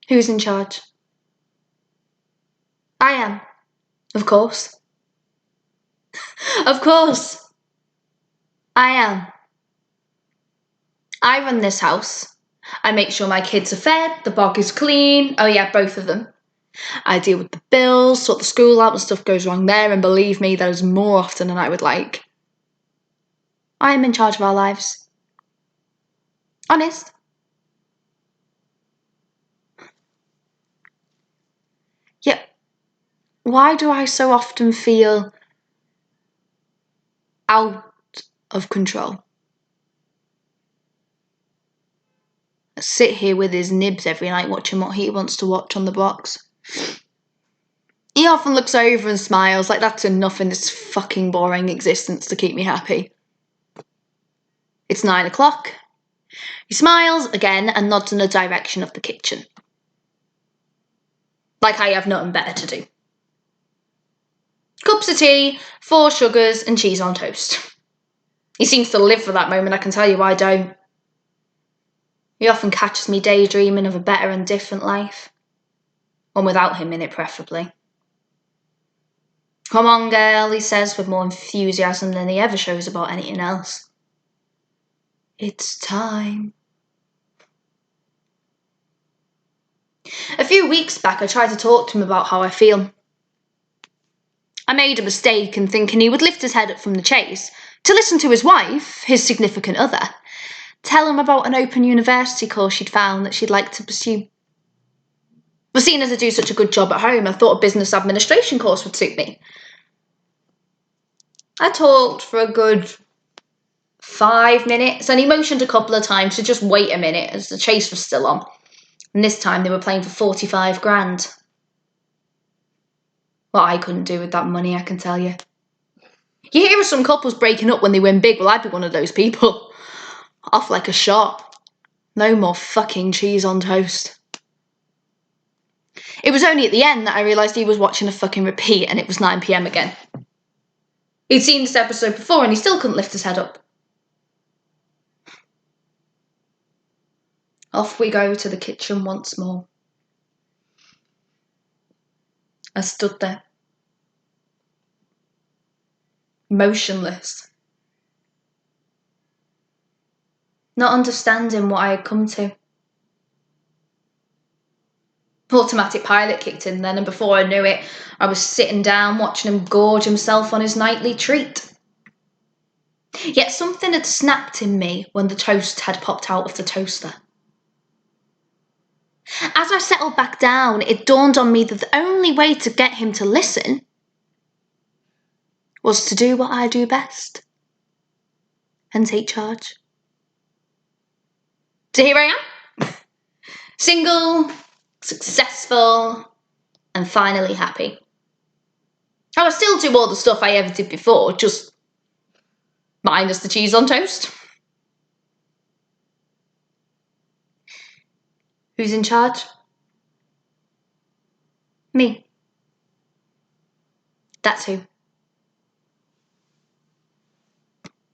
Who's in charge? I am. Of course. Of course. I am. I run this house. I make sure my kids are fed, the bog is clean. Oh yeah, both of them. I deal with the bills, sort the school out when stuff goes wrong there, and believe me, that is more often than I would like. I am in charge of our lives. Honest. Yet, why do I so often feel out of control? I sit here with his nibs every night watching what he wants to watch on the box. He often looks over and smiles like that's enough in this fucking boring existence to keep me happy. It's 9 o'clock. He smiles again and nods in the direction of the kitchen. Like I have nothing better to do. Cups of tea, 4 sugars and cheese on toast. He seems to live for that moment, I can tell you I don't. He often catches me daydreaming of a better and different life. One without him in it, preferably. Come on, girl, he says with more enthusiasm than he ever shows about anything else. It's time. A few weeks back, I tried to talk to him about how I feel. I made a mistake in thinking he would lift his head up from the chase to listen to his wife, his significant other, tell him about an open university course she'd found that she'd like to pursue. But seeing as I do such a good job at home, I thought a business administration course would suit me. I talked for a good 5 minutes and he motioned a couple of times to just wait a minute as the chase was still on. And this time they were playing for 45 grand. Well, I couldn't do with that money, I can tell you. You hear of some couples breaking up when they win big, well, I'd be one of those people. Off like a shot. No more fucking cheese on toast. It was only at the end that I realised he was watching a fucking repeat and it was 9 PM again. He'd seen this episode before and he still couldn't lift his head up. Off we go to the kitchen once more. I stood there, motionless, not understanding what I had come to. Automatic pilot kicked in then, and before I knew it, I was sitting down watching him gorge himself on his nightly treat. Yet something had snapped in me when the toast had popped out of the toaster. As I settled back down, it dawned on me that the only way to get him to listen was to do what I do best and take charge. So here I am, single, successful, and finally happy. I still do all the stuff I ever did before, just minus the cheese on toast. Who's in charge? Me. That's who.